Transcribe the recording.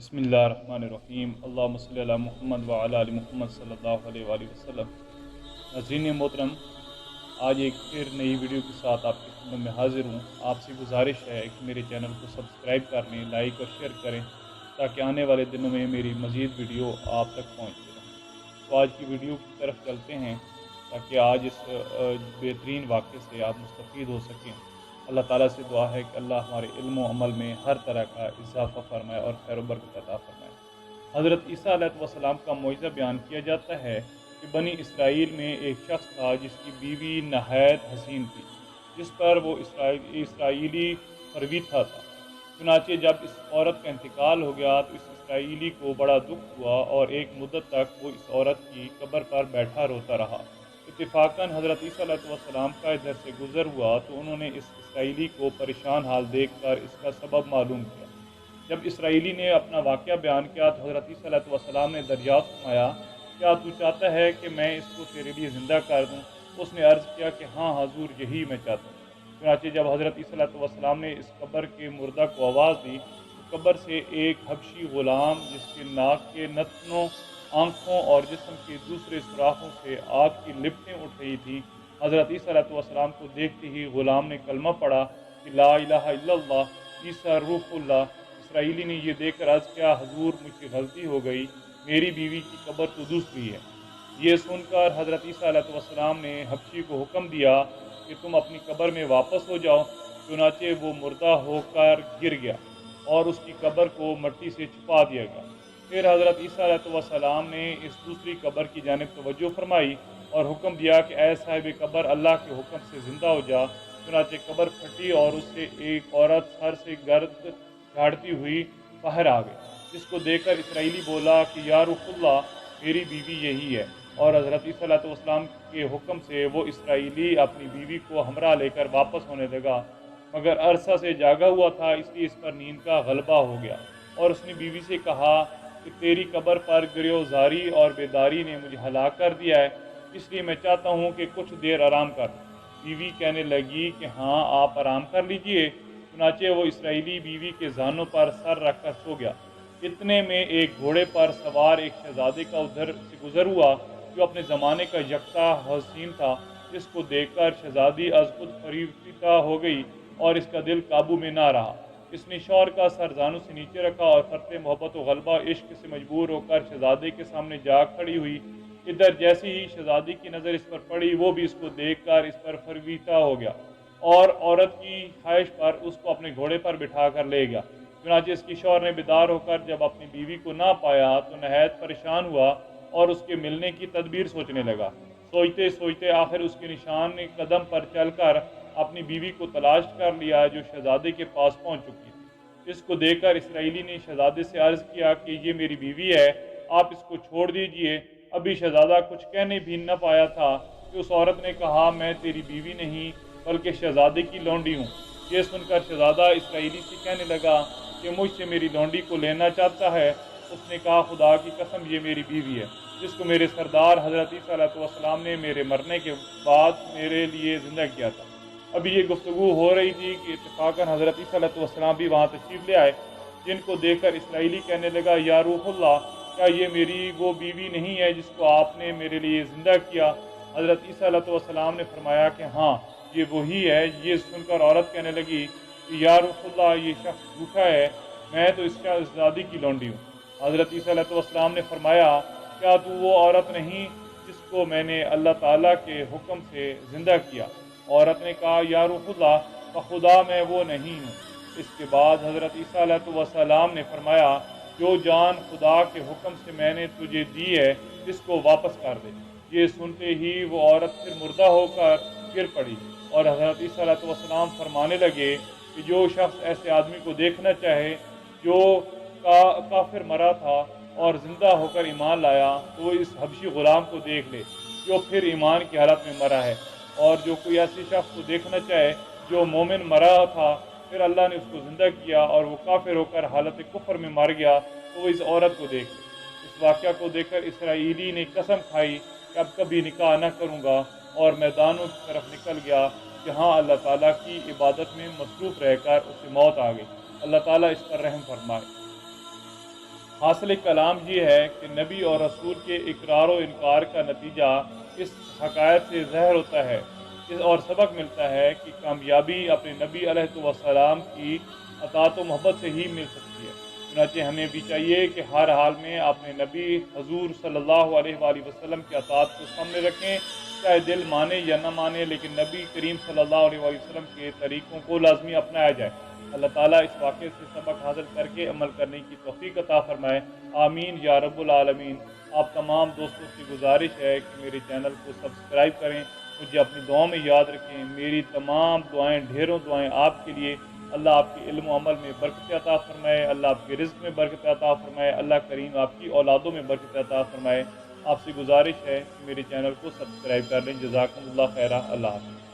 بسم اللہ الرحمن الرحیم اللہم صلی علی محمد وعلی آل محمد صلی اللہ علیہ وآلہ وسلم۔ ناظرین محترم، آج ایک پھر نئی ویڈیو کے ساتھ آپ کی خدمت میں حاضر ہوں۔ آپ سے گزارش ہے کہ میرے چینل کو سبسکرائب کر لیں، لائک اور شیئر کریں تاکہ آنے والے دنوں میں میری مزید ویڈیو آپ تک پہنچتی رہیں۔ تو آج کی ویڈیو کی طرف چلتے ہیں تاکہ آج اس بہترین واقعے سے آپ مستفید ہو سکیں۔ اللہ تعالیٰ سے دعا ہے کہ اللہ ہمارے علم و عمل میں ہر طرح کا اضافہ فرمائے اور خیر و برکت عطا فرمائے۔ حضرت عیسیٰ علیہ السلام کا معجزہ بیان کیا جاتا ہے کہ بنی اسرائیل میں ایک شخص تھا جس کی بیوی نہایت حسین تھی، جس پر وہ اسرائیلی پرویتا تھا۔ چنانچہ جب اس عورت کا انتقال ہو گیا تو اس اسرائیلی کو بڑا دکھ ہوا اور ایک مدت تک وہ اس عورت کی قبر پر بیٹھا روتا رہا۔ اتفاقاً حضرت عیسیٰ علیہ السلام کا ادھر سے گزر ہوا تو انہوں نے اس اسرائیلی کو پریشان حال دیکھ کر اس کا سبب معلوم کیا۔ جب اسرائیلی نے اپنا واقعہ بیان کیا تو حضرت عیسیٰ علیہ السلام نے دریافت فرمایا، کیا تو چاہتا ہے کہ میں اس کو تیرے لیے زندہ کر دوں؟ اس نے عرض کیا کہ ہاں حضور، یہی میں چاہتا ہوں۔ چنانچہ جب حضرت عیسیٰ علیہ السلام نے اس قبر کے مردہ کو آواز دی تو قبر سے ایک حبشی غلام جس کے ناک کے نتنوں، آنکھوں اور جسم کے دوسرے سوراخوں سے آگ کی لپٹیں اٹھ رہی تھیں، حضرت عیسیٰ علیہ السلام کو دیکھتے ہی غلام نے کلمہ پڑھا کہ لا الہ الا اللہ عیسیٰ روح اللہ۔ اسرائیلی نے یہ دیکھ کر عرض کیا، حضور مجھ سے غلطی ہو گئی، میری بیوی کی قبر تو دوسری ہے۔ یہ سن کر حضرت عیسیٰ علیہ السلام نے حبشی کو حکم دیا کہ تم اپنی قبر میں واپس ہو جاؤ۔ چنانچہ وہ مردہ ہو کر گر گیا اور اس کی قبر کو مٹی سے چھپا دیا گیا۔ پھر حضرت عیسیٰ علیہ السلام نے اس دوسری قبر کی جانب توجہ فرمائی اور حکم دیا کہ اے صاحب قبر، اللہ کے حکم سے زندہ ہو جا۔ چنانچہ قبر پھٹی اور اس سے ایک عورت سر سے گرد جھاڑتی ہوئی باہر آ گئی، جس کو دیکھ کر اسرائیلی بولا کہ یا رسول اللہ، میری بیوی یہی ہے۔ اور حضرت عیسیٰ علیہ السلام کے حکم سے وہ اسرائیلی اپنی بیوی کو ہمراہ لے کر واپس ہونے لگا، مگر عرصہ سے جاگا ہوا تھا، اس لیے اس پر نیند کا غلبہ ہو گیا، اور اس نے بیوی سے کہا کہ تیری قبر پر گریوزاری اور بیداری نے مجھے ہلاک کر دیا ہے، اس لیے میں چاہتا ہوں کہ کچھ دیر آرام کر۔ بیوی کہنے لگی کہ ہاں، آپ آرام کر لیجئے۔ چنانچہ وہ اسرائیلی بیوی کے زانوں پر سر رکھ کر سو گیا۔ اتنے میں ایک گھوڑے پر سوار ایک شہزادے کا ادھر سے گزر ہوا جو اپنے زمانے کا یکتا حسین تھا، جس کو دیکھ کر شہزادی از خود فریفتہ ہو گئی اور اس کا دل قابو میں نہ رہا۔ اس نے شوہر کا سر زانوں سے نیچے رکھا اور فرط محبت و غلبہ عشق سے مجبور ہو کر شہزادے کے سامنے جا کھڑی ہوئی۔ ادھر جیسے ہی شہزادی کی نظر اس پر پڑی، وہ بھی اس کو دیکھ کر اس پر فریفتہ ہو گیا اور عورت کی خواہش پر اس کو اپنے گھوڑے پر بٹھا کر لے گیا۔ چنانچہ اس کی شوہر نے بیدار ہو کر جب اپنی بیوی کو نہ پایا تو نہایت پریشان ہوا اور اس کے ملنے کی تدبیر سوچنے لگا۔ سوچتے سوچتے آخر اس کے نشان قدم پر چل کر اپنی بیوی کو تلاش کر لیا جو شہزادے کے پاس پہنچ چکی تھی۔ اس کو دیکھ کر اسرائیلی نے شہزادے سے عرض کیا کہ یہ میری بیوی ہے، آپ اس کو چھوڑ دیجئے۔ ابھی شہزادہ کچھ کہنے بھی نہ پایا تھا کہ اس عورت نے کہا، میں تیری بیوی نہیں بلکہ شہزادے کی لونڈی ہوں۔ یہ سن کر شہزادہ اسرائیلی سے کہنے لگا کہ مجھ سے میری لونڈی کو لینا چاہتا ہے۔ اس نے کہا، خدا کی قسم، یہ میری بیوی ہے جس کو میرے سردار حضرت عیسیٰ علیہ السلام نے میرے مرنے کے بعد میرے لیے زندہ کیا تھا۔ ابھی یہ گفتگو ہو رہی تھی کہ اتفاقاً حضرت عیسیٰ علیہ السلام بھی وہاں تشریف لے آئے، جن کو دیکھ کر اسرائیلی کہنے لگا، یا روح اللہ، کیا یہ میری وہ بیوی نہیں ہے جس کو آپ نے میرے لیے زندہ کیا؟ حضرت عیسیٰ علیہ السلام نے فرمایا کہ ہاں، یہ وہی ہے۔ یہ سن کر عورت کہنے لگی کہ یا رسول اللہ، یہ شخص جھوٹا ہے، میں تو اس کا شہزادی کی لونڈی ہوں۔ حضرت عیسیٰ علیہ السلام نے فرمایا، کیا تو وہ عورت نہیں جس کو میں نے اللہ تعالیٰ کے حکم سے زندہ کیا؟ عورت نے کہا، یا رسول اللہ، بخدا میں وہ نہیں ہوں۔ اس کے بعد حضرت عیسیٰ علیہ السلام نے فرمایا، جو جان خدا کے حکم سے میں نے تجھے دی ہے، اس کو واپس کر دے۔ یہ سنتے ہی وہ عورت پھر مردہ ہو کر گر پڑی اور حضرت عیسیٰ علیہ السلام فرمانے لگے کہ جو شخص ایسے آدمی کو دیکھنا چاہے جو کافر مرا تھا اور زندہ ہو کر ایمان لایا، تو وہ اس حبشی غلام کو دیکھ لے جو پھر ایمان کی حالت میں مرا ہے، اور جو کوئی ایسی شخص کو دیکھنا چاہے جو مومن مرا تھا، پھر اللہ نے اس کو زندہ کیا اور وہ کافر ہو کر حالت کفر میں مر گیا، تو وہ اس عورت کو دیکھ لے۔ اس واقعہ کو دیکھ کر اسرائیلی نے قسم کھائی کہ اب کبھی نکاح نہ کروں گا، اور میدانوں کی طرف نکل گیا، جہاں اللہ تعالیٰ کی عبادت میں مصروف رہ کر اسے موت آ گئی۔ اللہ تعالیٰ اس پر رحم فرمائے۔ حاصل کلام یہ ہے کہ نبی اور رسول کے اقرار و انکار کا نتیجہ اس حقائق سے ظاہر ہوتا ہے اور سبق ملتا ہے کہ کامیابی اپنے نبی علیہ السلام کی اطاعت و محبت سے ہی مل سکتی ہے۔ چنانچہ ہمیں بھی چاہیے کہ ہر حال میں اپنے نبی حضور صلی اللہ علیہ وآلہ وسلم کی اطاعت کو سامنے رکھیں، چاہے دل مانے یا نہ مانے، لیکن نبی کریم صلی اللہ علیہ وآلہ وسلم کے طریقوں کو لازمی اپنایا جائے۔ اللہ تعالیٰ اس واقعے سے سبق حاصل کر کے عمل کرنے کی توفیق عطا فرمائے، آمین یا رب العالمین۔ آپ تمام دوستوں سے گزارش ہے کہ میرے چینل کو سبسکرائب کریں، مجھے اپنی دعاؤں میں یاد رکھیں۔ میری تمام دعائیں، ڈھیروں دعائیں آپ کے لیے۔ اللہ آپ کے علم و عمل میں برکت عطا فرمائے، اللہ آپ کے رزق میں برکت عطا فرمائے، اللہ کریم آپ کی اولادوں میں برکت عطا فرمائے۔ آپ سے گزارش ہے کہ میرے چینل کو سبسکرائب کر لیں۔ جزاکم اللہ خیرہ۔ اللہ حافظ۔